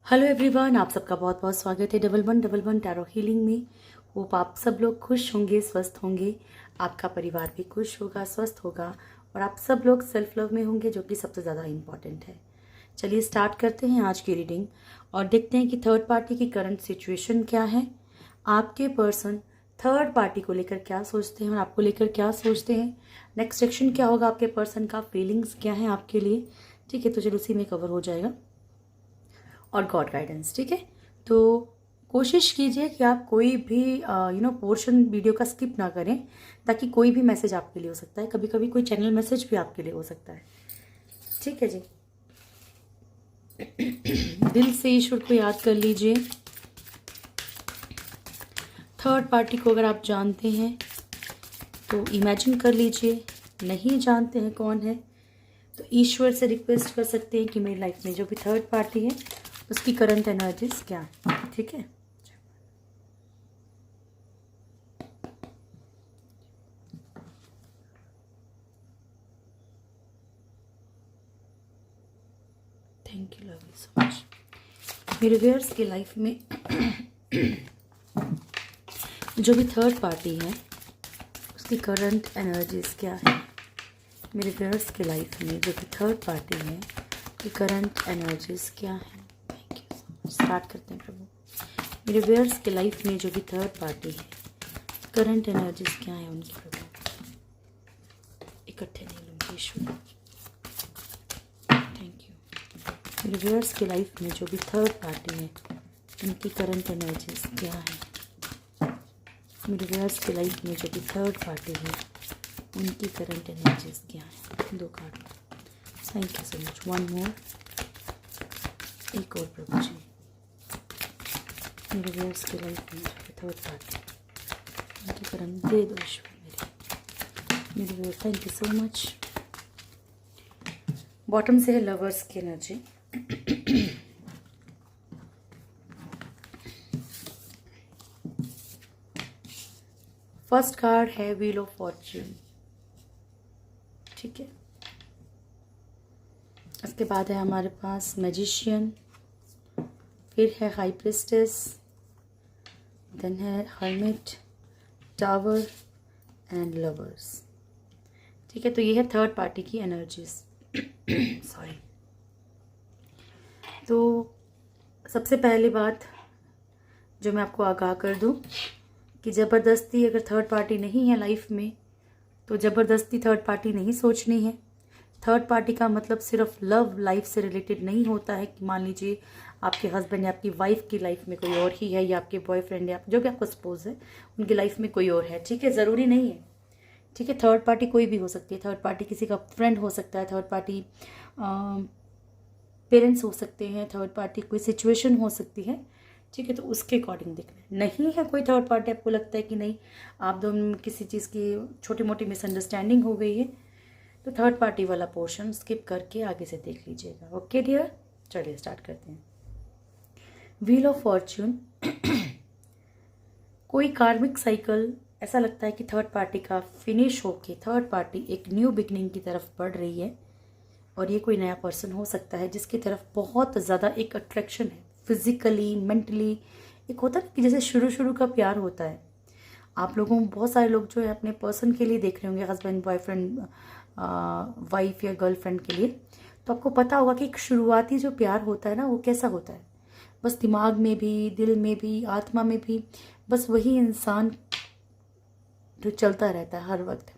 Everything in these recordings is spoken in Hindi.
हेलो एवरीवन, आप सबका बहुत बहुत स्वागत है डबल वन टैरो हीलिंग में। होप आप सब लोग खुश होंगे, स्वस्थ होंगे, आपका परिवार भी खुश होगा, स्वस्थ होगा और आप सब लोग सेल्फ लव में होंगे, जो कि सबसे ज़्यादा इम्पॉर्टेंट है। चलिए स्टार्ट करते हैं आज की रीडिंग और देखते हैं कि थर्ड पार्टी की करंट सिचुएशन क्या है। आपके पर्सन थर्ड पार्टी को लेकर क्या सोचते हैं और आपको लेकर क्या सोचते हैं। नेक्स्ट सेक्शन क्या होगा, आपके पर्सन का फीलिंग्स क्या है आपके लिए। ठीक है, तो चलो उसी में कवर हो जाएगा और गॉड गाइडेंस। ठीक है, तो कोशिश कीजिए कि आप कोई भी पोर्शन वीडियो का स्किप ना करें, ताकि कोई भी मैसेज आपके लिए हो सकता है। कभी कभी कोई चैनल मैसेज भी आपके लिए हो सकता है। ठीक है जी। दिल से ईश्वर को याद कर लीजिए। थर्ड पार्टी को अगर आप जानते हैं तो इमेजिन कर लीजिए, नहीं जानते हैं कौन है तो ईश्वर से रिक्वेस्ट कर सकते हैं कि मेरी लाइफ में जो भी थर्ड पार्टी है उसकी करंट एनर्जीज क्या है। ठीक है, thank you, love you so much. मेरे व्यूअर्स की लाइफ में जो भी थर्ड पार्टी है उसकी करंट एनर्जीज क्या है। मेरे व्यूअर्स की लाइफ में जो भी थर्ड पार्टी है उसकी करंट एनर्जीज क्या है। Thank you so much. Start करते हैं प्रभु। मेरे व्यूअर्स की लाइफ में जो भी थर्ड पार्टी है करंट एनर्जीज क्या है उनकी प्रभु। इकट्ठे नहीं लूँगी ईश्वर, थैंक यू। मेरे व्यूअर्स की लाइफ में जो भी थर्ड पार्टी है उनकी करंट एनर्जीज क्या है। मेरे व्यूअर्स की लाइफ में जो भी थर्ड पार्टी है उनकी करंट एनर्जीज क्या है। 2 card, thank you so much. 1 मोर, एक और प्रभु जी। मेरे व्यूअर्स की लाइफ में जो भी थर्ड पार्टी उनकी करंट दे दो ईश्वर मेरे viewer, thank you so much. Bottom से है लवर्स की एनर्जी। फर्स्ट कार्ड है व्हील ऑफ फॉर्च्यून। ठीक है, उसके बाद है हमारे पास मैजिशियन, फिर है हाई प्रिस्टेस, देन है हर्मिट, टावर एंड लवर्स। ठीक है, तो ये है थर्ड पार्टी की एनर्जीज। सॉरी। तो सबसे पहली बात जो मैं आपको आगाह कर दूं कि ज़बरदस्ती अगर थर्ड पार्टी नहीं है लाइफ में तो ज़बरदस्ती थर्ड पार्टी नहीं सोचनी है। थर्ड पार्टी का मतलब सिर्फ लव लाइफ से रिलेटेड नहीं होता है कि मान लीजिए आपके हस्बैंड या आपकी वाइफ की लाइफ में कोई और ही है, या आपके बॉयफ्रेंड या जो भी आपको सपोज है उनकी लाइफ में कोई और है। ठीक है, ज़रूरी नहीं है। ठीक है, थर्ड पार्टी कोई भी हो सकती है। थर्ड पार्टी किसी का फ्रेंड हो सकता है, थर्ड पार्टी पेरेंट्स हो सकते हैं, थर्ड पार्टी कोई सिचुएशन हो सकती है। ठीक है, तो उसके अकॉर्डिंग देखना है। नहीं है कोई थर्ड पार्टी, आपको लगता है कि नहीं आप दोनों में किसी चीज़ की छोटी मोटी मिसअंडरस्टैंडिंग हो गई है, तो थर्ड पार्टी वाला पोर्शन स्किप करके आगे से देख लीजिएगा। ओके डियर, चलिए स्टार्ट करते हैं। Wheel of Fortune. कोई कार्मिक साइकिल, ऐसा लगता है कि थर्ड पार्टी का फिनिश होके थर्ड पार्टी एक न्यू बिगनिंग की तरफ बढ़ रही है और ये कोई नया पर्सन हो सकता है जिसकी तरफ बहुत ज़्यादा एक अट्रैक्शन है, फिजिकली मेंटली। एक होता है कि जैसे शुरू का प्यार होता है, आप लोगों में बहुत सारे लोग जो है अपने पर्सन के लिए देख रहे होंगे, हस्बैंड, बॉयफ्रेंड, वाइफ या गर्लफ्रेंड के लिए। तो आपको पता होगा कि एक शुरुआती जो प्यार होता है ना, वो कैसा होता है। बस दिमाग में भी, दिल में भी, आत्मा में भी बस वही इंसान जो चलता रहता है हर वक्त।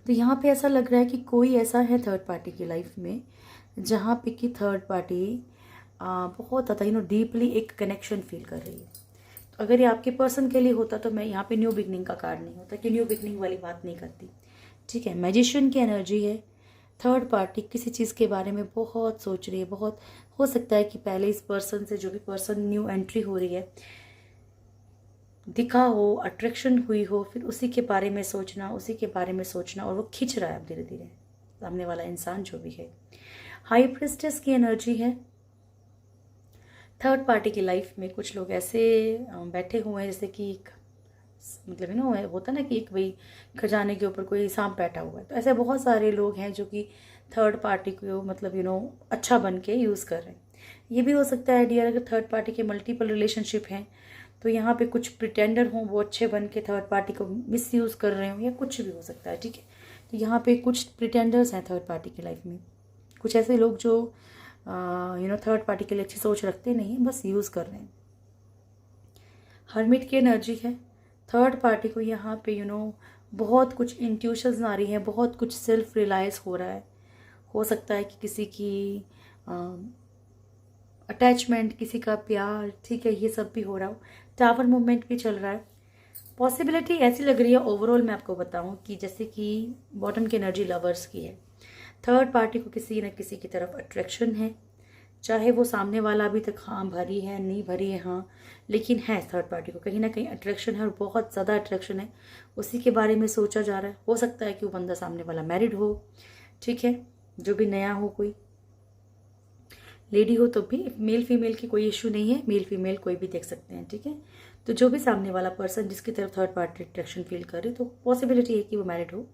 तो यहाँ पे ऐसा लग रहा है कि कोई ऐसा है थर्ड पार्टी की लाइफ में जहाँ पे कि थर्ड पार्टी बहुत ज़्यादा डीपली एक कनेक्शन फील कर रही है। तो अगर ये आपके पर्सन के लिए होता तो मैं यहाँ पे न्यू बिगनिंग का कार्ड नहीं होता, कि न्यू बिगनिंग वाली बात नहीं करती। ठीक है, मैजिशियन की एनर्जी है। थर्ड पार्टी किसी चीज़ के बारे में बहुत सोच रही है। बहुत हो सकता है कि पहले इस पर्सन से जो भी पर्सन न्यू एंट्री हो रही है दिखा हो, अट्रैक्शन हुई हो, फिर उसी के बारे में सोचना, उसी के बारे में सोचना, और वो खींच रहा है अब धीरे धीरे सामने वाला इंसान जो भी है। हाई प्रिस्टेस की एनर्जी है। थर्ड पार्टी की लाइफ में कुछ लोग ऐसे बैठे हुए हैं जैसे कि मतलब होता ना कि एक भाई खजाने के ऊपर कोई सांप बैठा हुआ है। तो ऐसे बहुत सारे लोग हैं जो कि थर्ड पार्टी को मतलब अच्छा बन के यूज़ कर रहे हैं। ये भी हो सकता है डियर, अगर थर्ड पार्टी के मल्टीपल रिलेशनशिप हैं तो यहाँ पे कुछ प्रिटेंडर हों, वो अच्छे बन के थर्ड पार्टी को मिसयूज़ कर रहे हों, या कुछ भी हो सकता है। ठीक है, तो यहाँ पे कुछ प्रिटेंडर्स हैं थर्ड पार्टी की लाइफ में, कुछ ऐसे लोग जो थर्ड पार्टी के लिए अच्छी सोच रखते नहीं हैं, बस यूज़ कर रहे हैं। हर्मिट की एनर्जी है, थर्ड पार्टी को यहाँ पे बहुत कुछ इंट्यूशंस आ रही हैं, बहुत कुछ सेल्फ रिलाइज हो रहा है। हो सकता है कि किसी की अटैचमेंट, किसी का प्यार, ठीक है, ये सब भी हो रहा हो। टावर मूवमेंट भी चल रहा है। पॉसिबिलिटी ऐसी लग रही है ओवरऑल मैं आपको बताऊं कि जैसे कि बॉटम की एनर्जी लवर्स की है, थर्ड पार्टी को किसी न किसी की तरफ अट्रैक्शन है, चाहे वो सामने वाला अभी तक हाँ भरी है, नहीं भरी है, हाँ, लेकिन है थर्ड पार्टी को कहीं ना कहीं अट्रैक्शन है, और बहुत ज़्यादा अट्रैक्शन है। उसी के बारे में सोचा जा रहा है। हो सकता है कि वो बंदा सामने वाला मैरिड हो, ठीक है, जो भी नया हो, कोई लेडी हो तो भी, मेल फीमेल की कोई इशू नहीं है, मेल फीमेल कोई भी देख सकते हैं। ठीक है, तो जो भी सामने वाला पर्सन जिसकी तरफ थर्ड पार्टी अट्रैक्शन फील करे, तो पॉसिबिलिटी है कि वो मैरिड हो,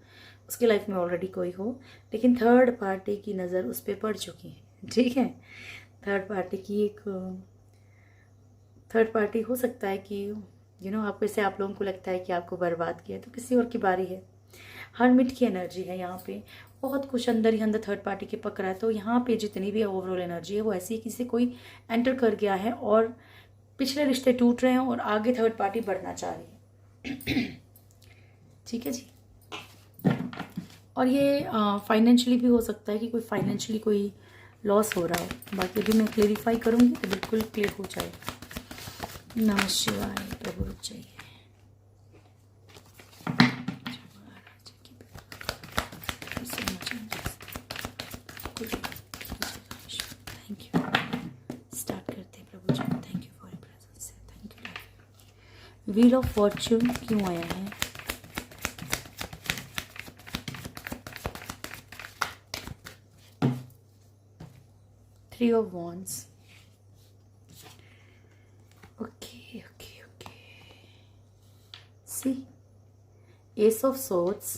उसकी लाइफ में ऑलरेडी कोई हो, लेकिन थर्ड पार्टी की नज़र उस पर पड़ चुकी है। ठीक है, थर्ड पार्टी की एक थर्ड पार्टी हो सकता है कि आपको, इससे आप लोगों को लगता है कि आपको बर्बाद किया, तो किसी और की बारी है। हर्मिट की एनर्जी है, यहाँ पे बहुत कुछ अंदर ही अंदर थर्ड पार्टी के पक रहा है। तो यहाँ पे जितनी भी ओवरऑल एनर्जी है वो ऐसी है, किसी कोई एंटर कर गया है और पिछले रिश्ते टूट रहे हैं और आगे थर्ड पार्टी बढ़ना चाह रही है। ठीक है जी, और ये फाइनेंशियली भी हो सकता है कि कोई फाइनेंशियली कोई लॉस हो रहा हो। बाकी अभी मैं क्लेरिफाई करूँगी तो बिल्कुल क्लियर हो जाएगा। नमः शिवाय। प्रभु रुक जाइए। थैंक यू, स्टार्ट करते हैं Prabhu ji. Thank you for your presence, thank you. Wheel of fortune क्यों आया है? Three of wands, okay, see, ace of swords,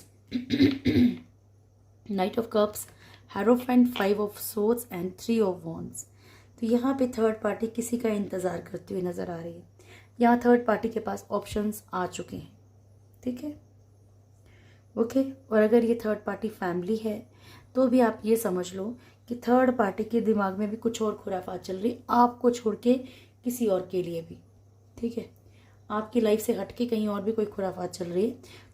knight of cups, hierophant, five of swords and three of wands। तो यहाँ पे थर्ड पार्टी किसी का इंतज़ार करते हुए नज़र आ रही है। यहाँ थर्ड पार्टी के पास ऑप्शंस आ चुके हैं। ठीक है, ओके। और अगर ये थर्ड पार्टी फैमिली है तो भी आप ये समझ लो कि थर्ड पार्टी के दिमाग में भी कुछ और खुराफात चल रही, आपको छोड़ के किसी और के लिए भी। ठीक है, आपकी लाइफ से हटके कहीं और भी कोई खुराफात चल रही है,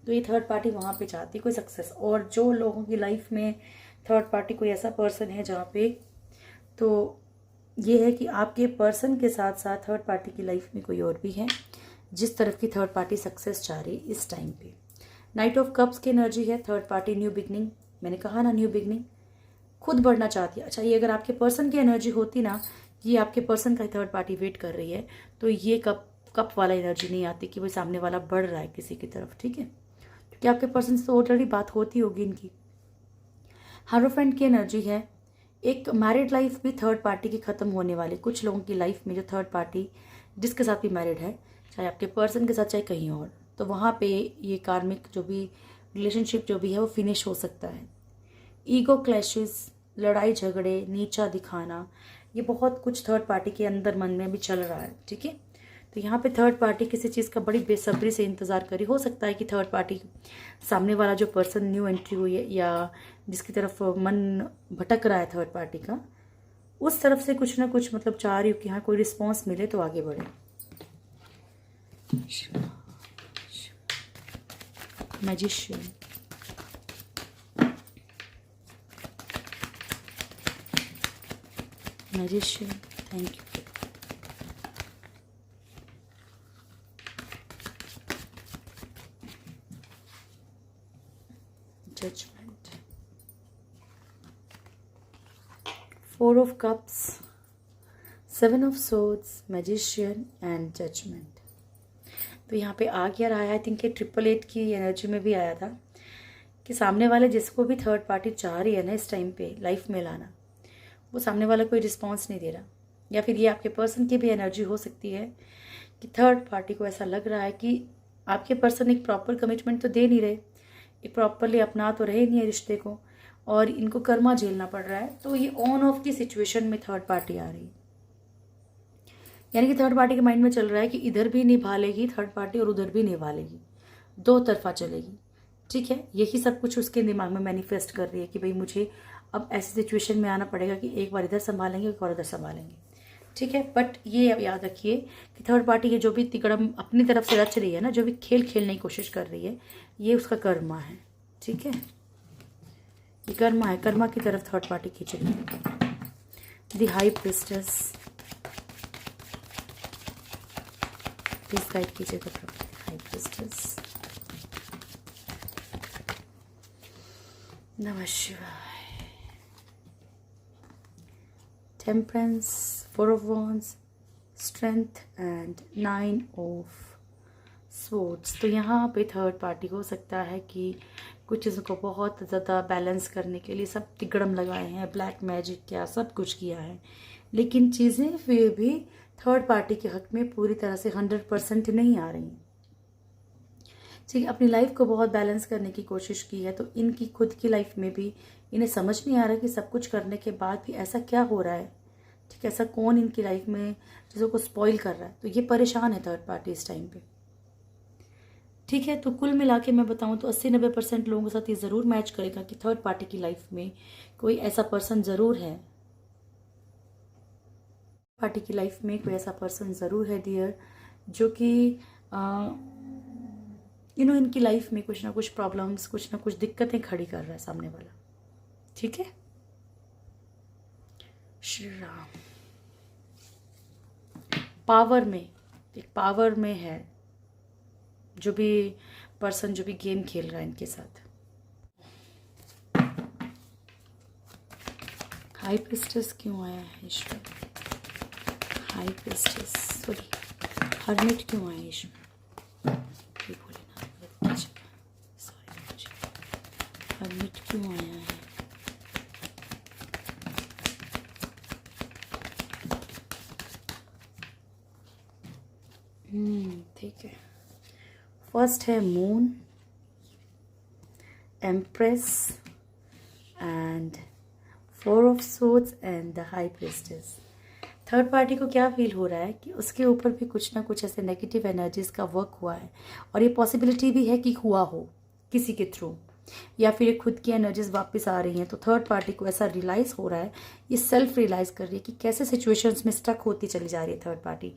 तो ये थर्ड पार्टी वहाँ पे चाहती है कोई सक्सेस। और जो लोगों की लाइफ में थर्ड पार्टी कोई ऐसा पर्सन है जहाँ पे, तो ये है कि आपके पर्सन के साथ साथ थर्ड पार्टी की लाइफ में कोई और भी है जिस तरफ की थर्ड पार्टी सक्सेस चाह रही है इस टाइम पे। नाइट ऑफ कप्स की एनर्जी है, थर्ड पार्टी न्यू बिगनिंग, मैंने कहा ना न्यू बिगनिंग, खुद बढ़ना चाहती है। अच्छा, ये अगर आपके पर्सन की एनर्जी होती ना, ये आपके पर्सन का थर्ड पार्टी वेट कर रही है, तो ये कप वाला एनर्जी नहीं आती कि वो सामने वाला बढ़ रहा है किसी की तरफ। ठीक है, क्योंकि आपके पर्सन से तो ऑलरेडी बात होती होगी इनकी। हायरोफेंट की एनर्जी है, एक मैरिड लाइफ भी थर्ड पार्टी की ख़त्म होने वाली, कुछ लोगों की लाइफ में जो थर्ड पार्टी जिसके साथ भी मैरिड है, चाहे आपके पर्सन के साथ चाहे कहीं और, तो वहाँ पे ये कार्मिक जो भी रिलेशनशिप जो भी है वो फिनिश हो सकता है। ईगो क्लैशेस, लड़ाई झगड़े, नीचा दिखाना, ये बहुत कुछ थर्ड पार्टी के अंदर मन में भी चल रहा है। ठीक है, तो यहाँ पे थर्ड पार्टी किसी चीज़ का बड़ी बेसब्री से इंतज़ार करी। हो सकता है कि थर्ड पार्टी सामने वाला जो पर्सन न्यू एंट्री हुई है या जिसकी तरफ मन भटक रहा है थर्ड पार्टी का, उस तरफ से कुछ ना कुछ मतलब चाह रही हो कि हाँ कोई रिस्पॉन्स मिले तो आगे बढ़े। Magician, magician, thank you. Judgement, four of cups, seven of swords, magician and judgement. तो यहाँ पे आ क्या रहा है, आई थिंक ये 888 की एनर्जी में भी आया था कि सामने वाले जिसको भी थर्ड पार्टी चाह रही है ना इस टाइम पे लाइफ में लाना, वो सामने वाला कोई रिस्पॉन्स नहीं दे रहा। या फिर ये आपके पर्सन की भी एनर्जी हो सकती है कि थर्ड पार्टी को ऐसा लग रहा है कि आपके पर्सन एक प्रॉपर कमिटमेंट तो दे नहीं रहे, एक प्रॉपरली अपना तो रहे नहीं है रिश्ते को, और इनको कर्मा झेलना पड़ रहा है। तो ये ऑन ऑफ की सिचुएशन में थर्ड पार्टी आ रही है। यानी कि थर्ड पार्टी के माइंड में चल रहा है कि इधर भी निभा लेगी थर्ड पार्टी और उधर भी निभा लेगी, दो तरफा चलेगी। ठीक है, यही सब कुछ उसके दिमाग में मैनिफेस्ट कर रही है कि भाई मुझे अब ऐसी सिचुएशन में आना पड़ेगा कि एक बार इधर संभालेंगे, एक बार उधर संभालेंगे। ठीक है, बट ये अब याद रखिए कि थर्ड पार्टी ये जो भी तिकड़म अपनी तरफ से रच रही है ना, जो भी खेल खेलने की कोशिश कर रही है, ये उसका कर्मा है। ठीक है, ये कर्मा है, कर्मा की तरफ थर्ड पार्टी खींच रही है। The high priestess, please guide कीजिएगा हाई प्रिस्टेस। नमः शिवाय। Temperance, 4 of Wands, strength and 9 of Swords। तो यहाँ पे थर्ड पार्टी हो सकता है कि कुछ चीज़ों को बहुत ज़्यादा बैलेंस करने के लिए सब तिकड़म लगाए हैं, ब्लैक मैजिक क्या सब कुछ किया है, लेकिन चीज़ें फिर भी थर्ड पार्टी के हक में पूरी तरह से 100% नहीं आ रही। ठीक है, अपनी लाइफ को बहुत बैलेंस करने की कोशिश की है, तो इनकी खुद की लाइफ में भी इन्हें समझ नहीं आ रहा कि सब कुछ करने के बाद भी ऐसा क्या हो रहा है। ठीक है, ऐसा कौन इनकी लाइफ में चीज़ों को स्पॉइल कर रहा है, तो ये परेशान है थर्ड पार्टी इस टाइम पे। ठीक है, तो कुल मिला के मैं बताऊँ तो 80-90% लोगों के साथ ये ज़रूर मैच करेगा कि थर्ड पार्टी की लाइफ में कोई ऐसा पर्सन ज़रूर है, पार्टी की लाइफ में कोई ऐसा पर्सन ज़रूर है डियर, जो कि इनकी लाइफ में कुछ ना कुछ प्रॉब्लम्स, कुछ ना कुछ दिक्कतें खड़ी कर रहा है सामने वाला। ठीक है, श्री राम। पावर में, एक पावर में है जो भी पर्सन, जो भी गेम खेल रहा है इनके साथ। हाई प्रिस्टेस क्यों आया है ईश्वर? हाई प्रिस्टेस, सॉरी, हर्मिट क्यों आया ईश्वर? हर्मिट क्यों आया है? ठीक है, फर्स्ट है moon, empress and 4 of Swords and the high priestess. Third party को क्या फील हो रहा है कि उसके ऊपर भी कुछ ना कुछ ऐसे नेगेटिव एनर्जीज का वर्क हुआ है, और ये पॉसिबिलिटी भी है कि हुआ हो किसी के थ्रू, या फिर खुद की एनर्जीज वापस आ रही हैं। तो थर्ड पार्टी को ऐसा रियलाइज़ हो रहा है, ये सेल्फ रियलाइज़ कर रही है कि कैसे सिचुएशंस में स्टक होती चली जा रही है थर्ड पार्टी।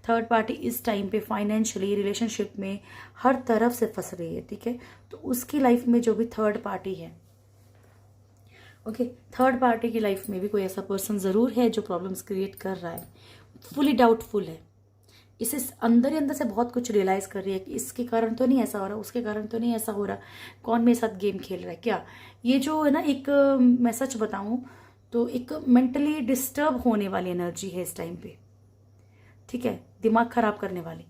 थर्ड पार्टी इस टाइम पे फाइनेंशियली, रिलेशनशिप में हर तरफ से फंस रही है। ठीक है, तो उसकी लाइफ में जो भी थर्ड पार्टी है, ओके, थर्ड पार्टी की लाइफ में भी कोई ऐसा पर्सन ज़रूर है जो प्रॉब्लम्स क्रिएट कर रहा है, फुली डाउटफुल है, इसे अंदर ही अंदर से बहुत कुछ रियलाइज़ कर रही है कि इसके कारण तो नहीं ऐसा हो रहा, उसके कारण तो नहीं ऐसा हो रहा, कौन मेरे साथ गेम खेल रहा है क्या। ये जो है ना, एक मैं सच बताऊं तो एक मेंटली डिस्टर्ब होने वाली एनर्जी है इस टाइम पे। ठीक है, दिमाग खराब करने वाली।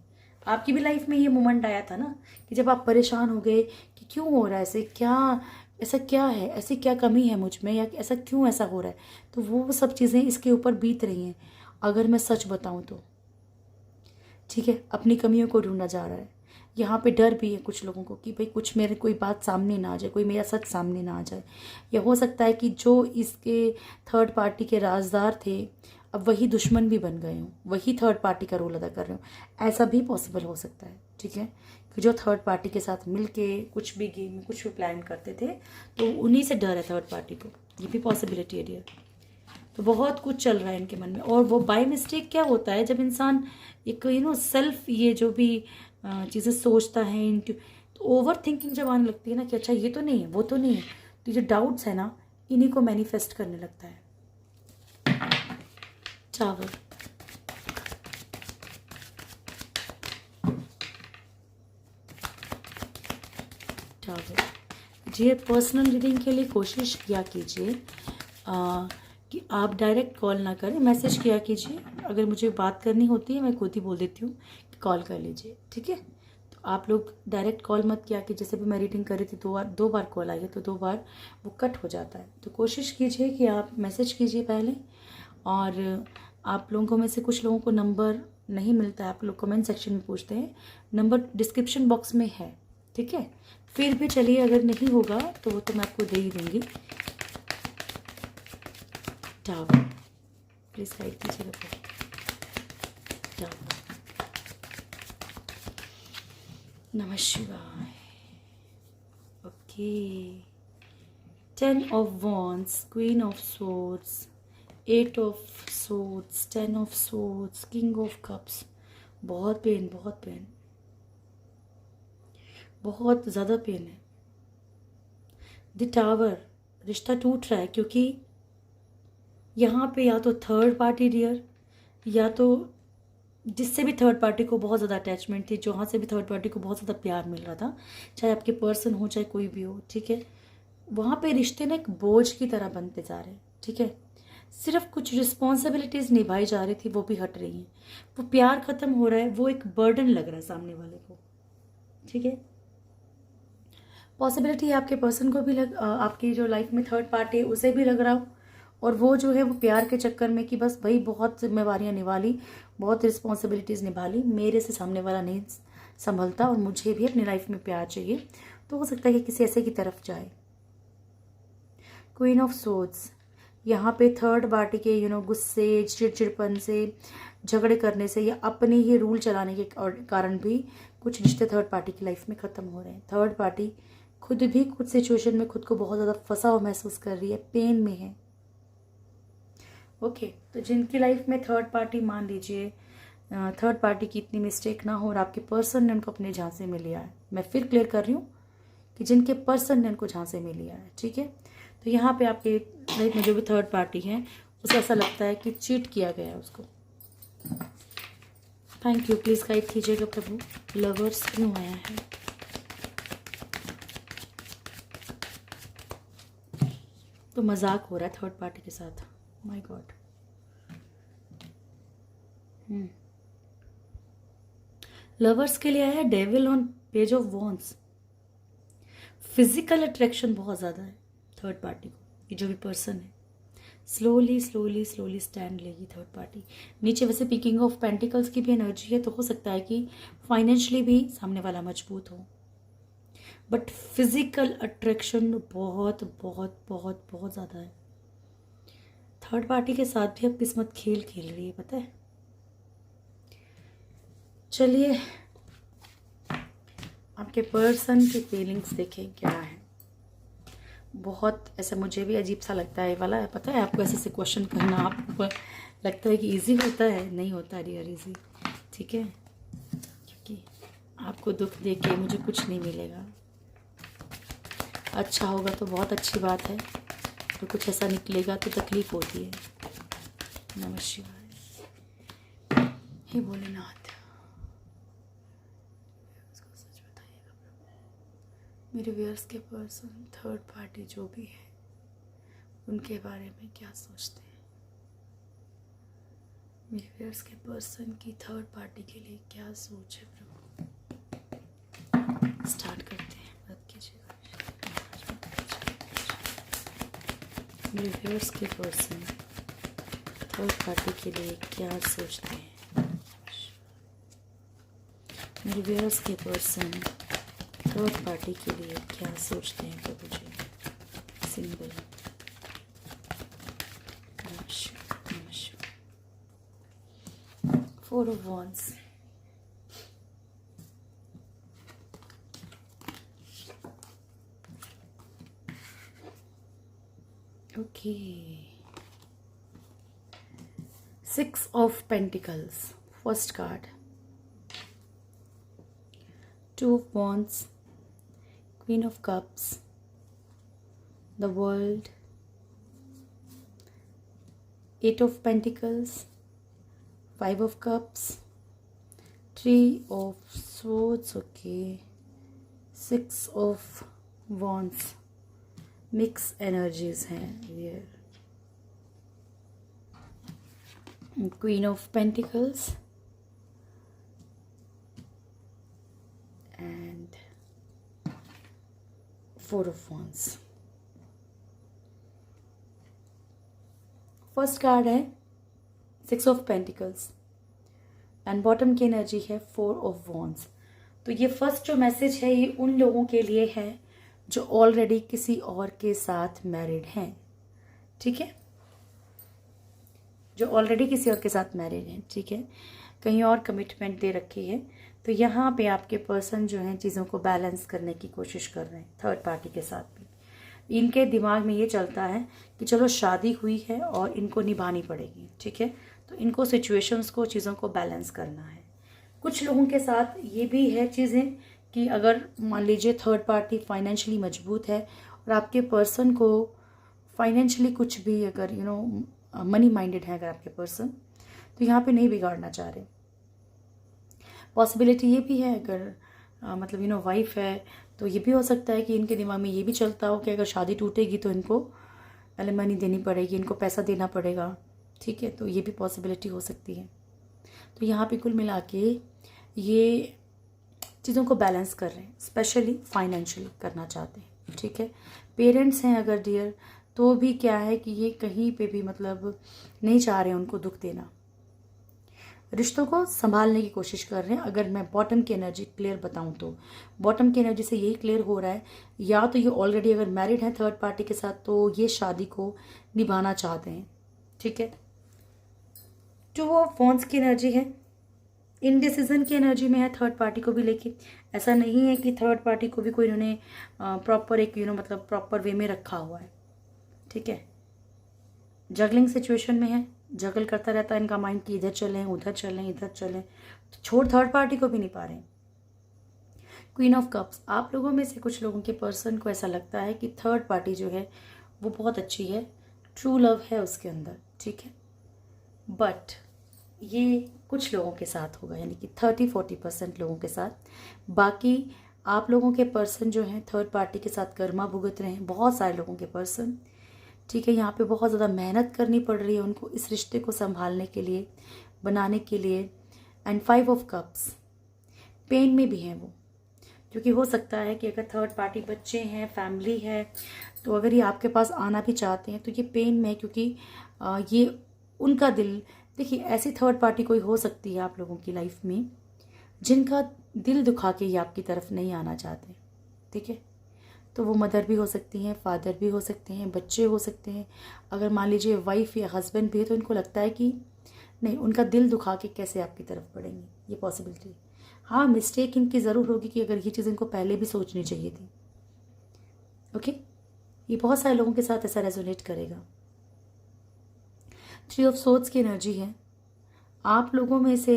आपकी भी लाइफ में ये मोमेंट आया था ना कि जब आप परेशान हो गए कि क्यों हो रहा है ऐसे, क्या ऐसा क्या है, ऐसी क्या कमी है मुझ में, या ऐसा क्यों ऐसा हो रहा है, तो वो सब चीज़ें इसके ऊपर बीत रही हैं अगर मैं सच बताऊं तो। ठीक है, अपनी कमियों को ढूंढा जा रहा है। यहाँ पे डर भी है कुछ लोगों को कि भाई कुछ मेरे कोई बात सामने ना आ जाए, कोई मेरा सच सामने ना आ जाए, या हो सकता है कि जो इसके थर्ड पार्टी के राजदार थे अब वही दुश्मन भी बन गए हों, वही थर्ड पार्टी का रोल अदा कर रहे हो, ऐसा भी पॉसिबल हो सकता है। ठीक है, कि जो थर्ड पार्टी के साथ मिलके कुछ भी गेम में कुछ भी प्लान करते थे, तो उन्हीं से डर है थर्ड पार्टी को, ये भी पॉसिबिलिटी है डियर। तो बहुत कुछ चल रहा है इनके मन में, और वो बाय मिस्टेक क्या होता है जब इंसान एक सेल्फ ये जो भी चीज़ें सोचता है, तो ओवर थिंकिंग जब आने लगती है ना कि अच्छा ये तो नहीं है, वो तो नहीं है, तो जो डाउट्स है ना इन्हीं को मैनिफेस्ट करने लगता है। टावर, जी पर्सनल रीडिंग के लिए कोशिश किया कीजिए कि आप डायरेक्ट कॉल ना करें, मैसेज किया कीजिए। अगर मुझे बात करनी होती है मैं खुद ही बोल देती हूँ कि कॉल कर लीजिए। ठीक है, तो आप लोग डायरेक्ट कॉल मत किया कि जैसे भी मैं रीडिंग कर रही थी दो बार कॉल आई है तो 2 बार वो कट हो जाता है। तो कोशिश कीजिए कि आप मैसेज कीजिए पहले, और आप लोगों में से कुछ लोगों को नंबर नहीं मिलता है, आप लोग कमेंट सेक्शन में पूछते हैं, नंबर डिस्क्रिप्शन बॉक्स में है। ठीक है, फिर भी चलिए अगर नहीं होगा तो वो तो मैं आपको दे ही दूँगी। टावर, प्लीज़ गाइड कीजिएगा। क्या नमः शिवाय। Okay, 10 of wands, queen of swords, 8 of swords, 10 of swords, king of cups. बहुत पेन, बहुत पेन, बहुत ज़्यादा पेन है। द टावर, रिश्ता टूट रहा है क्योंकि यहाँ पे या तो थर्ड पार्टी डियर, या तो जिससे भी थर्ड पार्टी को बहुत ज़्यादा अटैचमेंट थी, जहाँ से भी थर्ड पार्टी को बहुत ज़्यादा प्यार मिल रहा था, चाहे आपके पर्सन हो चाहे कोई भी हो, ठीक है, वहाँ पे रिश्ते ना एक बोझ की तरह बनते जा रहे हैं, ठीक है। सिर्फ कुछ रिस्पॉन्सिबिलिटीज़ निभाई जा रही थी, वो भी हट रही हैं। वो प्यार ख़त्म हो रहा है, वो एक बर्डन लग रहा है सामने वाले को, ठीक है। पॉसिबिलिटी है आपके पर्सन को भी आपकी जो लाइफ में थर्ड पार्टी है उसे भी लग रहा हो, और वो जो है वो प्यार के चक्कर में कि बस भाई बहुत जिम्मेवारियाँ निभा ली, बहुत रिस्पॉन्सिबिलिटीज़ निभा ली, मेरे से सामने वाला नहीं संभलता और मुझे भी अपनी लाइफ में प्यार चाहिए, तो हो सकता है कि किसी ऐसे की तरफ जाए। क्वीन ऑफ सोर्ड्स, यहाँ पे थर्ड पार्टी के गुस्से, चिड़चिड़पन से, झगड़े करने से या अपने ही रूल चलाने के कारण भी कुछ रिश्ते थर्ड पार्टी की लाइफ में ख़त्म हो रहे हैं। थर्ड पार्टी खुद भी कुछ सिचुएशन में खुद को बहुत ज़्यादा फंसा हुआ महसूस कर रही है, पेन में है। ओके, तो जिनकी लाइफ में थर्ड पार्टी, मान लीजिए थर्ड पार्टी की इतनी मिस्टेक ना हो और आपके पर्सन ने उनको अपने झांसे में लिया है, मैं फिर क्लियर कर रही हूँ कि जिनके पर्सन ने उनको झांसे में लिया है, ठीक है, तो यहाँ पे आपके लाइफ में जो भी थर्ड पार्टी है उसे ऐसा लगता है कि चीट किया गया है उसको। थैंक यू, प्लीज़ गाइड कीजिएगा प्रभु, लवर्स क्यों आया है। तो मजाक हो रहा है थर्ड पार्टी के साथ, माय गॉड। लवर्स के लिए आया devil on page of wands. Physical attraction बहुत ज़्यादा है थर्ड पार्टी को, ये जो भी पर्सन है स्लोली स्लोली स्लोली स्टैंड लेगी थर्ड पार्टी। नीचे वैसे पिकिंग ऑफ पेंटिकल्स की भी एनर्जी है, तो हो सकता है कि फाइनेंशियली भी सामने वाला मजबूत हो, बट फिजिकल अट्रैक्शन बहुत बहुत बहुत बहुत ज़्यादा है। थर्ड पार्टी के साथ भी अब किस्मत खेल खेल रही है, पता है। चलिए आपके पर्सन की फीलिंग्स देखें क्या है। बहुत ऐसा मुझे भी अजीब सा लगता है वाला है, पता है आपको, ऐसे से क्वेश्चन करना आपको लगता है कि इजी होता है, नहीं होता डियर इजी, ठीक है, क्योंकि आपको दुख दे के मुझे कुछ नहीं मिलेगा। अच्छा होगा तो बहुत अच्छी बात है, तो कुछ ऐसा निकलेगा तो तकलीफ होती है। नमः शिवाय। हे भोलेनाथ, उसको सच बताइएगा प्रभु, मेरे व्यूअर्स के पर्सन थर्ड पार्टी जो भी है उनके बारे में क्या सोचते हैं। मेरे व्यूअर्स के पर्सन की थर्ड पार्टी के लिए क्या सोच है प्रभु। स्टार्ट करते हैं, मदद कीजिएगा। मेरे व्यूअर्स के पर्सन थर्ड पार्टी के लिए क्या सोचते हैं। मेरे व्यूअर्स के पर्सन थर्ड पार्टी के लिए क्या सोचते हैं Prabhu ji. Symbol four of wands, okay, 6 of pentacles, first card, 2 of wands, queen of cups, the world, 8 of pentacles, 5 of cups, 3 of swords, okay, 6 of wands, mix energies हैं ये। Queen of pentacles and 4 of wands. First card है 6 ऑफ पेंटिकल्स एंड बॉटम की एनर्जी है 4 ऑफ वॉन्ड्स। तो ये फर्स्ट जो मैसेज है ये उन लोगों के लिए है जो ऑलरेडी किसी और के साथ मैरिड हैं, ठीक है। जो ऑलरेडी किसी और के साथ मैरिड हैं, ठीक है, कहीं और कमिटमेंट दे रखी है, तो यहाँ पे आपके पर्सन जो हैं चीज़ों को बैलेंस करने की कोशिश कर रहे हैं थर्ड पार्टी के साथ भी। इनके दिमाग में ये चलता है कि चलो शादी हुई है और इनको निभानी पड़ेगी, ठीक है, तो इनको सिचुएशंस को, चीज़ों को बैलेंस करना है। कुछ लोगों के साथ ये भी है चीज़ें कि अगर मान लीजिए थर्ड पार्टी फाइनेंशियली मजबूत है और आपके पर्सन को फाइनेंशियली कुछ भी अगर मनी माइंडेड है अगर आपके पर्सन, तो यहाँ पे नहीं बिगाड़ना चाह रहे। पॉसिबिलिटी ये भी है अगर मतलब वाइफ है, तो ये भी हो सकता है कि इनके दिमाग में ये भी चलता हो कि अगर शादी टूटेगी तो इनको एलिमनी देनी पड़ेगी, इनको पैसा देना पड़ेगा, ठीक है, तो ये भी पॉसिबिलिटी हो सकती है। तो यहाँ पे कुल मिला के ये चीज़ों को बैलेंस कर रहे हैं, स्पेशली फाइनेंशियली करना चाहते हैं, ठीक है। पेरेंट्स हैं अगर डियर, तो भी क्या है कि ये कहीं पे भी मतलब नहीं चाह रहे हैं उनको दुख देना, रिश्तों को संभालने की कोशिश कर रहे हैं। अगर मैं बॉटम की एनर्जी क्लियर बताऊं तो बॉटम की एनर्जी से यही क्लियर हो रहा है, या तो ये ऑलरेडी अगर मैरिड है थर्ड पार्टी के साथ तो ये शादी को निभाना चाहते हैं, ठीक है। जो वो फोन्स की एनर्जी है, इनडिसीजन की एनर्जी में है थर्ड पार्टी को भी लेके। ऐसा नहीं है कि थर्ड पार्टी को भी कोई इन्होंने प्रॉपर एक मतलब प्रॉपर वे में रखा हुआ है, ठीक है। जगलिंग सिचुएशन में है, जगल करता रहता है इनका माइंड कि इधर चलें उधर चलें इधर चलें, तो छोड़ थर्ड पार्टी को भी नहीं पा रहे। क्वीन ऑफ कप्स, आप लोगों में से कुछ लोगों के पर्सन को ऐसा लगता है कि थर्ड पार्टी जो है वो बहुत अच्छी है, ट्रू लव है उसके अंदर, ठीक है, बट ये कुछ लोगों के साथ होगा, यानी कि 30-40% लोगों के साथ। बाकी आप लोगों के पर्सन जो हैं थर्ड पार्टी के साथ कर्मा भुगत रहे हैं, बहुत सारे लोगों के पर्सन, ठीक है। यहाँ पे बहुत ज़्यादा मेहनत करनी पड़ रही है उनको इस रिश्ते को संभालने के लिए, बनाने के लिए। एंड 5 ऑफ कप्स, पेन में भी हैं वो, क्योंकि हो सकता है कि अगर थर्ड पार्टी बच्चे हैं, फैमिली है, तो अगर ये आपके पास आना भी चाहते हैं तो ये पेन में है, क्योंकि ये उनका दिल, देखिए ऐसी थर्ड पार्टी कोई हो सकती है आप लोगों की लाइफ में जिनका दिल दुखा के ये आपकी तरफ नहीं आना चाहते, ठीक है। तो वो मदर भी हो सकती हैं, फादर भी हो सकते हैं, बच्चे हो सकते हैं। अगर मान लीजिए वाइफ या हस्बैंड भी है तो इनको लगता है कि नहीं, उनका दिल दुखा के कैसे आपकी तरफ बढ़ेंगे, ये पॉसिबिलिटी। हाँ, मिस्टेक इनकी ज़रूर होगी कि अगर ये चीज़ इनको पहले भी सोचनी चाहिए थी, ओके। ये बहुत सारे लोगों के साथ ऐसा रेजोनेट करेगा। 3 ऑफ सोर्ड्स की एनर्जी है। आप लोगों में से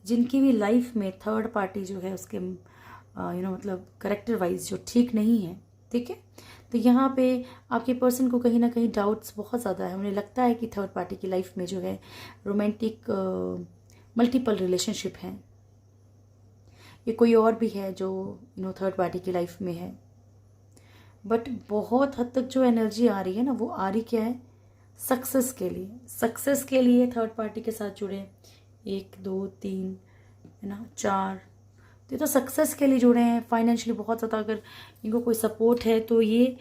जिनकी भी लाइफ में थर्ड पार्टी जो है उसके मतलब करेक्टर वाइज जो ठीक नहीं है, ठीक है, तो यहाँ पे आपके पर्सन को कहीं ना कहीं डाउट्स बहुत ज़्यादा है। उन्हें लगता है कि थर्ड पार्टी की लाइफ में जो है रोमांटिक मल्टीपल रिलेशनशिप हैं, ये कोई और भी है जो थर्ड पार्टी की लाइफ में है। बट बहुत हद तक जो एनर्जी आ रही है ना, वो आ रही क्या है, सक्सेस के लिए। सक्सेस के लिए थर्ड पार्टी के साथ जुड़े, 1 2 3 है ना, 4, ये तो सक्सेस के लिए जुड़े हैं। फाइनेंशियली बहुत ज़्यादा अगर इनको कोई सपोर्ट है तो ये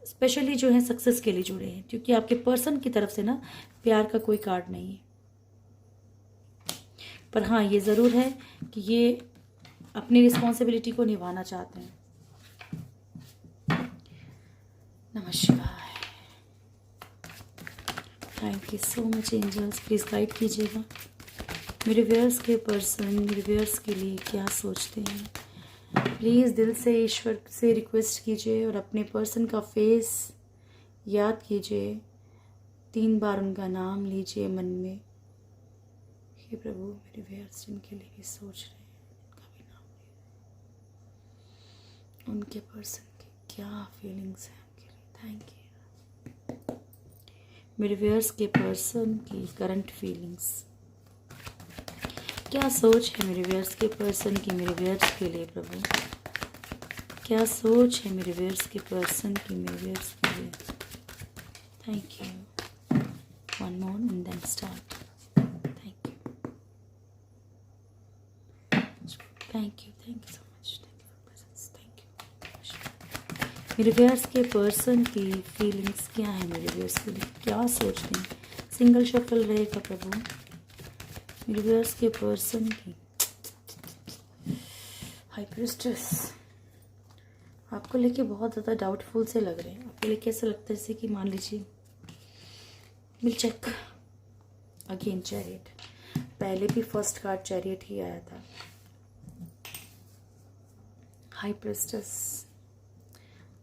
स्पेशली जो है सक्सेस के लिए जुड़े हैं, क्योंकि आपके पर्सन की तरफ से ना प्यार का कोई कार्ड नहीं है। पर हाँ, ये ज़रूर है कि ये अपनी रिस्पॉन्सिबिलिटी को निभाना चाहते हैं। नमः शिवाय। Thank you so much angels, please guide कीजिएगा मेरे व्यूअर्स के पर्सन, मेरे व्यूअर्स के लिए क्या सोचते हैं। प्लीज़ दिल से ईश्वर से रिक्वेस्ट कीजिए और अपने पर्सन का फेस याद कीजिए, 3 बार उनका नाम लीजिए मन में। हे प्रभु, मेरे व्यूअर्स जिनके लिए भी सोच रहे हैं उनका भी नाम लीजिए, उनके पर्सन की क्या फीलिंग्स हैं उनके लिए। Thank you. मेरे व्यूअर्स के पर्सन की करंट फीलिंग्स, क्या सोच है मेरे व्यूअर्स के पर्सन की मेरे व्यूअर्स के लिए प्रभु, क्या सोच है मेरे व्यूअर्स के पर्सन की मेरे व्यूअर्स के लिए। Thank you. 1 more and then start. Thank you. Thank you. Thank you so much. Thank you for presence. Thank you. मेरे व्यूअर्स के पर्सन की फीलिंग्स क्या है मेरे व्यूअर्स के लिए, क्या सोचते हैं। सिंगल शफल रहेगा प्रभु मेरे व्यूअर्स के पर्सन की। हाई प्रीस्टेस, आपको लेके बहुत ज़्यादा डाउटफुल से लग रहे हैं। आपको लेके ऐसा लगता है जैसे कि मान लीजिए, विल चेक अगेन चैरियट, पहले भी फर्स्ट कार्ड चैरियट ही आया था। High priestess,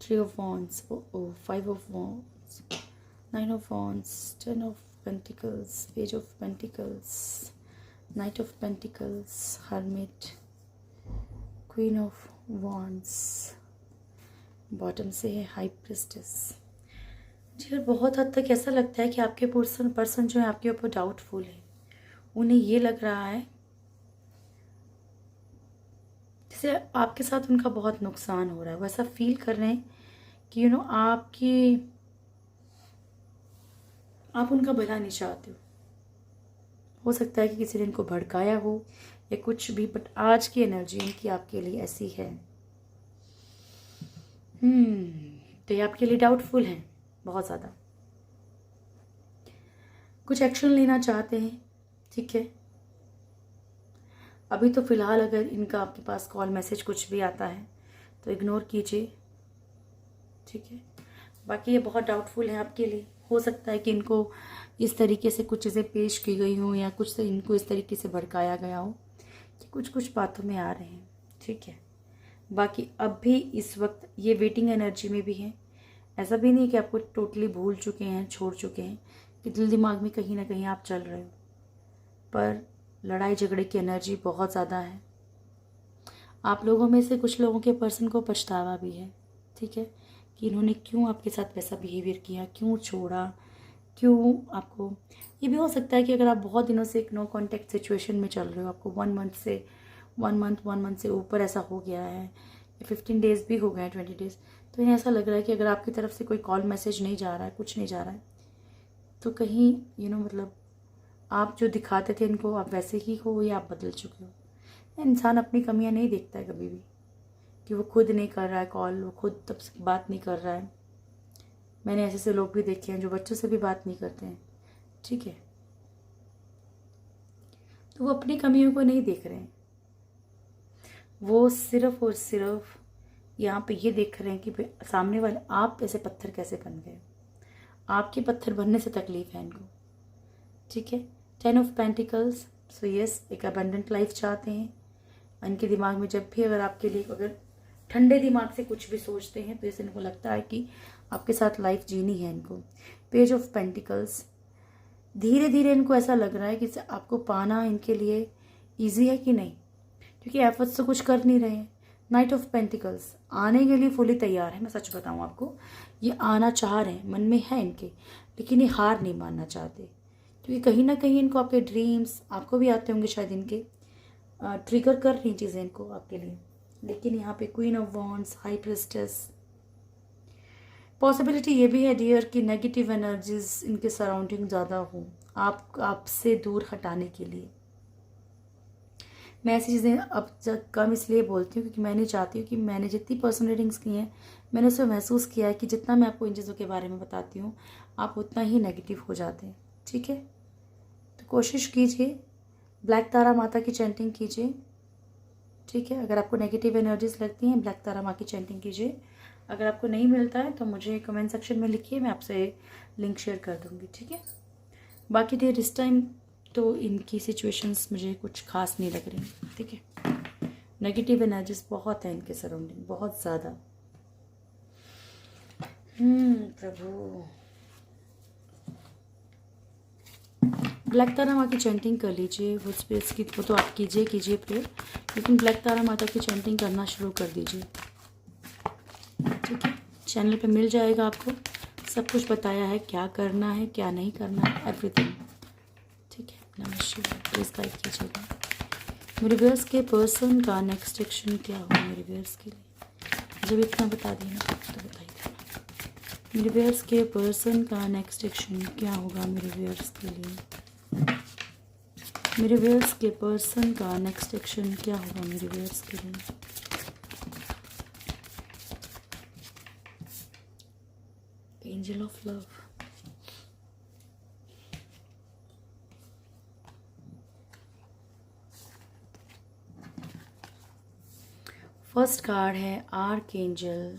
three of wands, five of wands, nine of wands, ten of pentacles, page of pentacles, night of pentacles, hermit, queen of wands, bottom से है हाई प्रिस्टेस। जी, बहुत हद तक ऐसा लगता है कि आपके पर्सन जो है आपके ऊपर डाउटफुल है। उन्हें ये लग रहा है जैसे आपके साथ उनका बहुत नुकसान हो रहा है। वो ऐसा फील कर रहे हैं कि आप उनका भला नहीं चाहते हो सकता है कि किसी ने इनको भड़काया हो या कुछ भी, बट आज की एनर्जी इनकी आपके लिए ऐसी है। तो ये आपके लिए डाउटफुल है बहुत ज़्यादा, कुछ एक्शन लेना चाहते हैं। ठीक है, अभी तो फिलहाल अगर इनका आपके पास कॉल मैसेज कुछ भी आता है तो इग्नोर कीजिए। ठीक है, बाकी ये बहुत डाउटफुल है आपके लिए। हो सकता है कि इनको इस तरीके से कुछ चीज़ें पेश की गई हों या कुछ से इनको इस तरीके से भड़काया गया हो कि कुछ बातों में आ रहे हैं। ठीक है, बाकी अब भी इस वक्त ये वेटिंग एनर्जी में भी है। ऐसा भी नहीं कि आपको टोटली भूल चुके हैं, छोड़ चुके हैं, कि दिल दिमाग में कहीं ना कहीं आप चल रहे हो, पर लड़ाई झगड़े की एनर्जी बहुत ज़्यादा है। आप लोगों में से कुछ लोगों के पर्सन को पछतावा भी है। ठीक है, कि इन्होंने क्यों आपके साथ वैसा बिहेवियर किया, क्यों छोड़ा, क्यों आपको। ये भी हो सकता है कि अगर आप बहुत दिनों से एक नो कॉन्टैक्ट सिचुएशन में चल रहे हो, आपको वन मंथ से ऊपर ऐसा हो गया है, 15 डेज़ भी हो गए हैं, 20 डेज़, तो इन्हें ऐसा लग रहा है कि अगर आपकी तरफ से कोई कॉल मैसेज नहीं जा रहा है, कुछ नहीं जा रहा है, तो कहीं मतलब आप जो दिखाते थे इनको आप वैसे ही हो या आप बदल चुके हो। इंसान अपनी कमियां नहीं देखता है कभी भी, कि वो खुद नहीं कर रहा है कॉल, वो खुद तब से बात नहीं कर रहा है। मैंने ऐसे लोग भी देखे हैं जो बच्चों से भी बात नहीं करते हैं। ठीक है, तो वो अपनी कमियों को नहीं देख रहे हैं, वो सिर्फ और सिर्फ यहाँ पे ये देख रहे हैं कि सामने वाले आप ऐसे पत्थर कैसे बन गए। आपके पत्थर बनने से तकलीफ है इनको। ठीक है, 10 ऑफ पेंटिकल्स, सो यस, एक अबंडेंट लाइफ चाहते हैं। इनके दिमाग में जब भी अगर आपके लिए अगर ठंडे दिमाग से कुछ भी सोचते हैं तो जैसे इनको लगता है कि आपके साथ लाइफ जीनी है इनको। पेज ऑफ पेंटिकल्स, धीरे धीरे इनको ऐसा लग रहा है कि आपको पाना इनके लिए ईजी है कि नहीं, क्योंकि एफर्ट्स तो कुछ कर नहीं रहे हैं। नाइट ऑफ पेंटिकल्स, आने के लिए फुली तैयार है। मैं सच बताऊं आपको, ये आना चाह रहे हैं, मन में है इनके, लेकिन ये हार नहीं मानना चाहते, क्योंकि कहीं ना कहीं इनको आपके ड्रीम्स, आपको भी आते होंगे शायद, इनके ट्रिगर कर रही चीज़ें इनको आपके लिए। लेकिन यहाँ पे queen of wands, high priestess, possibility ये भी है डियर कि नेगेटिव एनर्जीज इनके सराउंडिंग ज़्यादा हो, आपसे दूर हटाने के लिए। मैं ऐसी चीज़ें अब कम इसलिए बोलती हूँ क्योंकि मैं नहीं चाहती हूँ कि मैंने जितनी पर्सनल रीडिंग्स की हैं मैंने उसमें महसूस किया है कि जितना मैं आपको इन चीज़ों के बारे में बताती हूँ आप उतना ही नेगेटिव हो जाते हैं। ठीक है, तो कोशिश कीजिए, ब्लैक तारा माता की चैंटिंग कीजिए। ठीक है, अगर आपको नेगेटिव एनर्जीज लगती हैं ब्लैक तारा माँ की चैंटिंग कीजिए। अगर आपको नहीं मिलता है तो मुझे कमेंट सेक्शन में लिखिए, मैं आपसे लिंक शेयर कर दूँगी। ठीक है, बाकी डियर इस टाइम तो इनकी सिचुएशंस मुझे कुछ खास नहीं लग रही। ठीक है, नेगेटिव एनर्जीज बहुत है इनके सराउंडिंग, बहुत ज़्यादा। प्रभु, ब्लैक तारा माँ की चैंटिंग कर लीजिए, वो स्पेस की वो तो आप कीजिए प्रेयर, लेकिन ब्लैक तारा माता की चैंटिंग करना शुरू कर दीजिए। ठीक है, चैनल पे मिल जाएगा आपको सब कुछ बताया है, क्या करना है क्या नहीं करना है, एवरीथिंग। ठीक है, नमस्कार, प्लीज़ गाइड कीजिएगा। मेरे व्यूअर्स के पर्सन का नेक्स्ट एक्शन क्या होगा मेरे व्यूअर्स के लिए, जब इतना बता दिया ना तो बताइए मेरे व्यूअर्स के पर्सन का नेक्स्ट एक्शन क्या होगा मेरे व्यूअर्स के लिए। मेरे व्यूअर्स के पर्सन का नेक्स्ट एक्शन क्या होगा मेरे व्यूअर्स के लिए। Angel of love, first card है archangel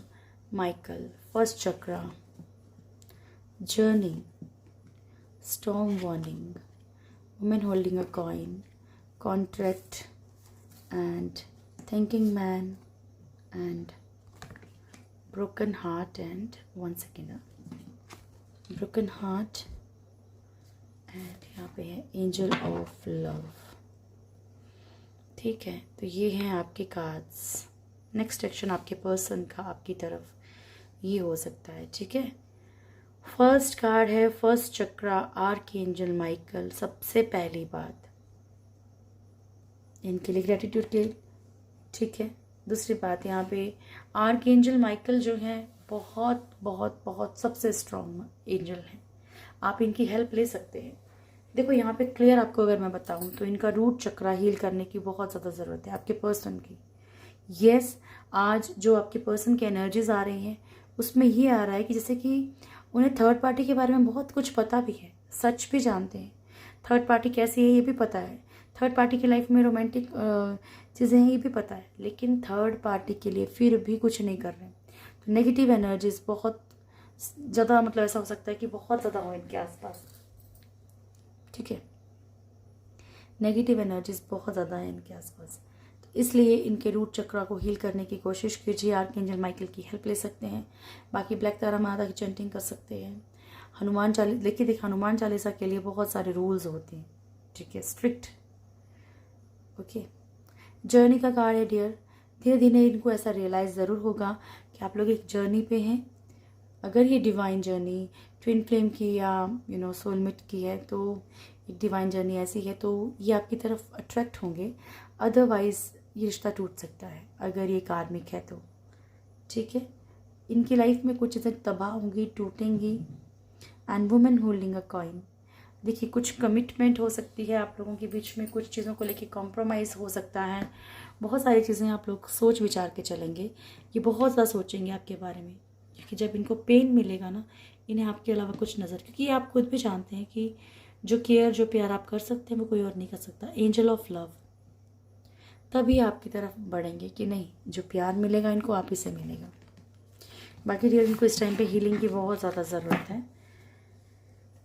Michael, first chakra, journey, storm warning, woman holding a coin, contract, and thinking man, and broken heart, and one second, broken heart, and यहाँ पे है एंजल ऑफ लव। ठीक है, तो ये हैं आपके कार्ड्स। नेक्स्ट एक्शन आपके पर्सन का आपकी तरफ ये हो सकता है। ठीक है, फर्स्ट कार्ड है फर्स्ट चक्रा, आर्कएंजल माइकल। सबसे पहली बात इनके लिए ग्रेटिट्यूड के। ठीक है, दूसरी बात यहाँ पे आर्कएंजल माइकल जो है बहुत बहुत बहुत सबसे स्ट्रॉन्ग एंजल हैं। आप इनकी हेल्प ले सकते हैं। देखो यहाँ पे क्लियर आपको अगर मैं बताऊँ तो इनका रूट चक्रा हील करने की बहुत ज़्यादा ज़रूरत है आपके पर्सन की। यस, आज जो आपके पर्सन की एनर्जीज आ रही हैं उसमें ये आ रहा है कि जैसे कि उन्हें थर्ड पार्टी के बारे में बहुत कुछ पता भी है, सच भी जानते हैं, थर्ड पार्टी कैसी है ये भी पता है, थर्ड पार्टी की लाइफ में रोमांटिक चीज़ें हैं ये भी पता है, लेकिन थर्ड पार्टी के लिए फिर भी कुछ नहीं कर रहे। तो नेगेटिव एनर्जीज बहुत ज़्यादा, मतलब ऐसा हो सकता है कि बहुत ज़्यादा हो इनके आसपास। ठीक है, नेगेटिव एनर्जीज बहुत ज़्यादा है इनके आसपास, तो इसलिए इनके रूट चक्रा को हील करने की कोशिश कीजिए। आर्कएंजल माइकल की हेल्प ले सकते हैं। बाकी ब्लैक तारा माता की चैंटिंग कर सकते हैं। हनुमान चालीसा देखिए हनुमान चालीसा के लिए बहुत सारे रूल्स होते हैं। ठीक है, स्ट्रिक्ट। ओके, जर्नी का कार्ड है डियर। धीरे धीरे इनको ऐसा रियलाइज़ ज़रूर होगा कि आप लोग एक जर्नी पे हैं। अगर ये डिवाइन जर्नी ट्विन फ्लेम की या सोलमेट की है तो एक डिवाइन जर्नी ऐसी है तो ये आपकी तरफ अट्रैक्ट होंगे, अदरवाइज़ ये रिश्ता टूट सकता है अगर ये कार्मिक है तो। ठीक है, इनकी लाइफ में कुछ चीज़ें तबाह होंगी, टूटेंगी। And women holding a coin, देखिए कुछ कमिटमेंट हो सकती है आप लोगों के बीच में, कुछ चीज़ों को लेके कॉम्प्रोमाइज़ हो सकता है। बहुत सारी चीज़ें आप लोग सोच विचार के चलेंगे, ये बहुत ज़्यादा सोचेंगे आपके बारे में, क्योंकि जब इनको पेन मिलेगा ना, इन्हें आपके अलावा कुछ नज़र, क्योंकि आप खुद भी जानते हैं कि जो केयर जो प्यार आप कर सकते हैं वो कोई और नहीं कर सकता। एंजल ऑफ लव, तभी आपकी तरफ बढ़ेंगे कि नहीं जो प्यार मिलेगा इनको आप ही से मिलेगा। बाकी रियल इनको इस टाइम पे हीलिंग की बहुत ज़्यादा ज़रूरत है।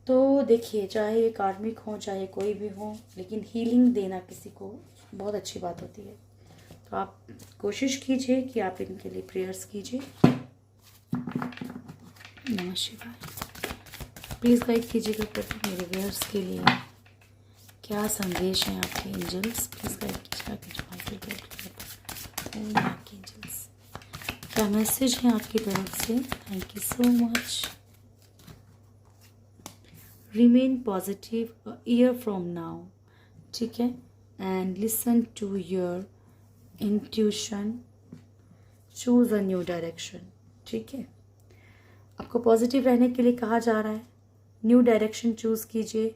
तो देखिए चाहे ये कार्मिक हो चाहे कोई भी हो, लेकिन हीलिंग देना किसी को बहुत अच्छी बात होती है। तो आप कोशिश कीजिए कि आप इनके लिए प्रेयर्स कीजिए। नमः शिवाय। प्लीज़ गाइड कीजिएगा प्रभु मेरे व्यूअर्स के लिए क्या संदेश हैं आपके एंजल्स। प्लीज़ गाइड कीजिएगा आपके एंजल्स, क्या मैसेज है आपकी तरफ से। Thank you so much. Remain positive a year from now. ठीक है, and listen to your intuition, choose a new direction. ठीक है, आपको पॉजिटिव रहने के लिए कहा जा रहा है, न्यू डायरेक्शन चूज कीजिए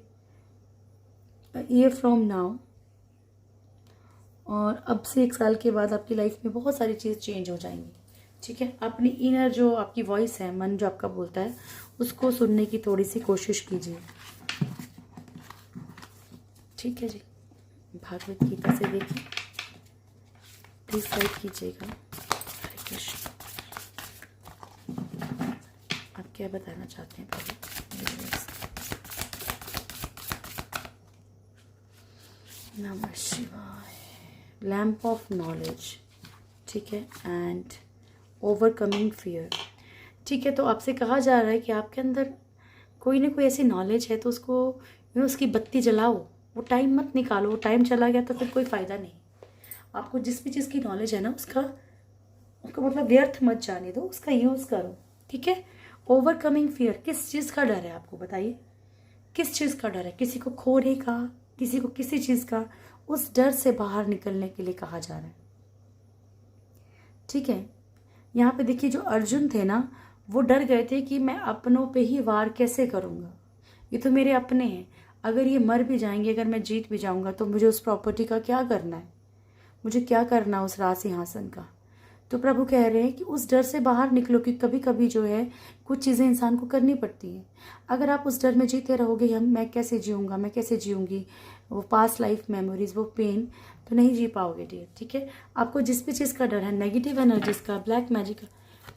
ईयर फ्रॉम नाउ। और अब से 1 साल के बाद आपकी लाइफ में बहुत सारी चीज़ चेंज हो जाएंगी। ठीक है, अपनी इनर जो आपकी वॉइस है, मन जो आपका बोलता है, उसको सुनने की थोड़ी सी कोशिश कीजिए। ठीक है जी, भागवत गीता से देखिए, प्लीज गाइड कीजिएगा। हरे कृष्ण। आप क्या बताना चाहते हैं प्रभु। नमः शिवाय। Lamp of knowledge. ठीक है, एंड ओवरकमिंग फियर। ठीक है, तो आपसे कहा जा रहा है कि आपके अंदर कोई ना कोई ऐसी नॉलेज है तो उसको उसकी बत्ती जलाओ। वो टाइम मत निकालो, वो टाइम चला गया तो फिर कोई फ़ायदा नहीं। आपको जिस भी चीज़ की नॉलेज है ना उसका मतलब व्यर्थ मत जाने दो, उसका यूज़ करो। ठीक है, ओवरकमिंग फियर, किस चीज़ का डर है आपको बताइए, किस चीज़ का डर है। किसी को खोने का, किसी को किसी चीज़ का, उस डर से बाहर निकलने के लिए कहा जा रहा है। ठीक है, यहाँ पे देखिए जो अर्जुन थे ना, वो डर गए थे कि मैं अपनों पे ही वार कैसे करूँगा, ये तो मेरे अपने हैं, अगर ये मर भी जाएंगे, अगर मैं जीत भी जाऊँगा तो मुझे उस प्रॉपर्टी का क्या करना है, मुझे क्या करना है उस राज सिंहासन का। तो प्रभु कह रहे हैं कि उस डर से बाहर निकलो, कि कभी कभी जो है कुछ चीज़ें इंसान को करनी पड़ती हैं। अगर आप उस डर में जीते रहोगे, मैं कैसे जीऊँगा, मैं कैसे जीऊँगी, वो पास्ट लाइफ मेमोरीज, वो पेन, तो नहीं जी पाओगे डियर। ठीक है, आपको जिस भी चीज़ का डर है, नेगेटिव एनर्जीज का, ब्लैक मैजिक का,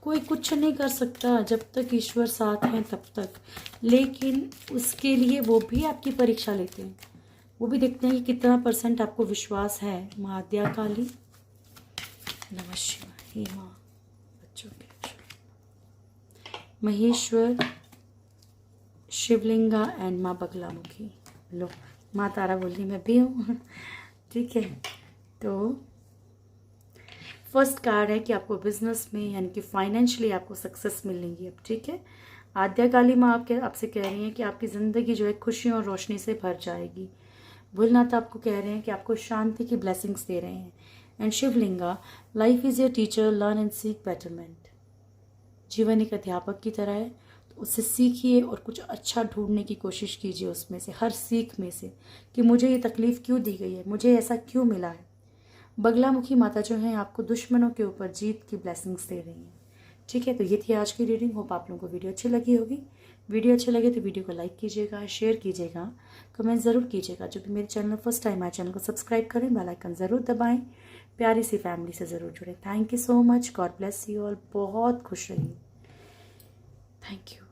कोई कुछ नहीं कर सकता जब तक ईश्वर साथ हैं तब तक। लेकिन उसके लिए वो भी आपकी परीक्षा लेते हैं, वो भी देखते हैं कि कितना % आपको विश्वास है। माँ आद्या काली, नमः शिवाय। हे माँ बच्चों के महेश्वर, शिवलिंगा एंड माँ बगलामुखी। लो, माँ तारा बोल रही मैं भी हूँ। ठीक है, तो फर्स्ट कार्ड है कि आपको बिजनेस में यानी कि फाइनेंशियली आपको सक्सेस मिलेंगी अब। ठीक है, आद्या काली माँ आपसे कह रही हैं कि आपकी ज़िंदगी जो है खुशियों और रोशनी से भर जाएगी। भोलेनाथ आपको कह रहे हैं कि आपको शांति की ब्लेसिंग्स दे रहे हैं। And Shivalinga, life is your teacher, learn and seek betterment. जीवन एक अध्यापक की तरह है, तो उससे सीखिए और कुछ अच्छा ढूंढने की कोशिश कीजिए उसमें से, हर सीख में से, कि मुझे ये तकलीफ़ क्यों दी गई है, मुझे ऐसा क्यों मिला है। बगलामुखी माता जो हैं आपको दुश्मनों के ऊपर जीत की ब्लेसिंग्स दे रही हैं। ठीक है, तो ये थी आज की रीडिंग। होप आप लोगों को वीडियो अच्छी लगी होगी। वीडियो अच्छे लगे तो वीडियो को लाइक कीजिएगा, शेयर कीजिएगा, कमेंट ज़रूर कीजिएगा। जो कि मेरे चैनल फर्स्ट टाइम आए, चैनल को सब्सक्राइब करें, बेल आइकन ज़रूर दबाएं, प्यारी सी फैमिली से ज़रूर जुड़ें। Thank you so much, God bless you all. बहुत खुश रहिए। Thank you.